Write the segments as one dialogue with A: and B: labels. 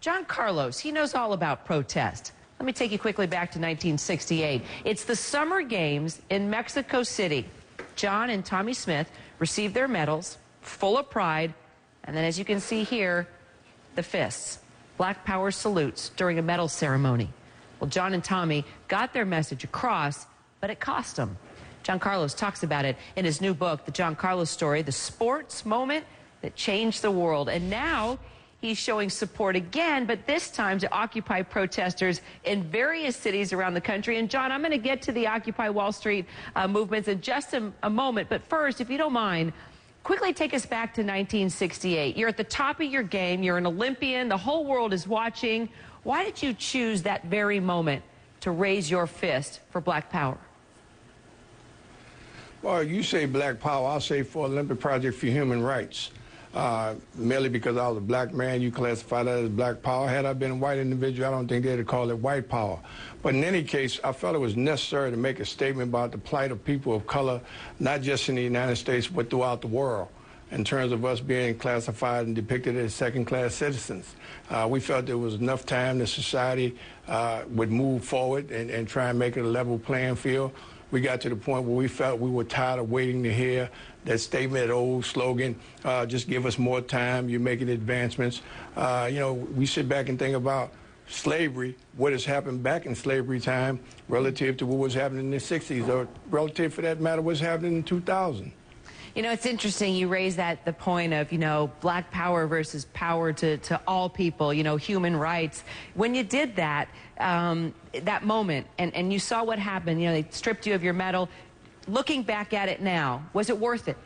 A: John Carlos, he knows all about protest. Let me take you quickly back to 1968. It's the Summer Games in Mexico City. John and Tommy Smith received their medals, full of pride, and then as you can see here, the fists. Black Power salutes during a medal ceremony. Well, John and Tommy got their message across, but it cost them. John Carlos talks about it in his new book, The John Carlos Story, the sports moment that changed the world. And now he's showing support again, but this time to Occupy protesters in various cities around the country. And John, I'm going to get to the Occupy Wall Street movements in just a moment. But first, if you don't mind, quickly take us back to 1968. You're at the top of your game. You're an Olympian. The whole world is watching. Why did you choose that very moment to raise your fist for Black Power?
B: Well, you say Black Power, I'll say for Olympic Project for Human Rights. Merely because I was a black man, you classify that as Black Power. Had I been a white individual, I don't think they'd call it white power. But in any case, I felt it was necessary to make a statement about the plight of people of color, not just in the United States, but throughout the world, in terms of us being classified and depicted as second-class citizens. We felt there was enough time that society would move forward and try and make it a level playing field. We got to the point where we felt we were tired of waiting to hear that statement, that old slogan, just give us more time, you're making advancements. You know, we sit back and think about slavery, what has happened back in slavery time relative to what was happening in the 60s, or relative, for that matter, what's happening in 2000.
A: You know, it's interesting you raise the point of, you know, Black Power versus power to all people, you know, human rights. When you did that, that moment, and you saw what happened, you know, they stripped you of your medal. Looking back at it now, was it worth it?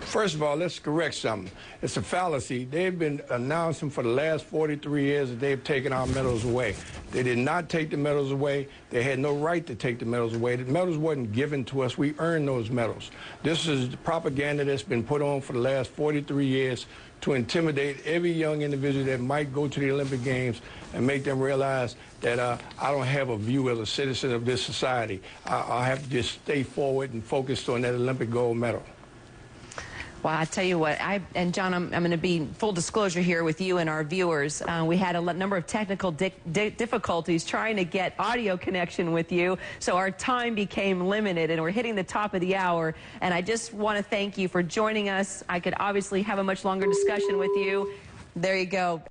B: First of all, let's correct something. It's a fallacy. They've been announcing for the last 43 years that they've taken our medals away. They did not take the medals away. They had no right to take the medals away. The medals wasn't given to us. We earned those medals. This is the propaganda that's been put on for the last 43 years to intimidate every young individual that might go to the Olympic Games and make them realize that I don't have a view as a citizen of this society. I have to just stay forward and focused on that Olympic gold medal.
A: Well, I tell you what, and John, I'm going to be full disclosure here with you and our viewers. We had a number of technical difficulties trying to get audio connection with you, so our time became limited, and we're hitting the top of the hour. And I just want to thank you for joining us. I could obviously have a much longer discussion with you. There you go.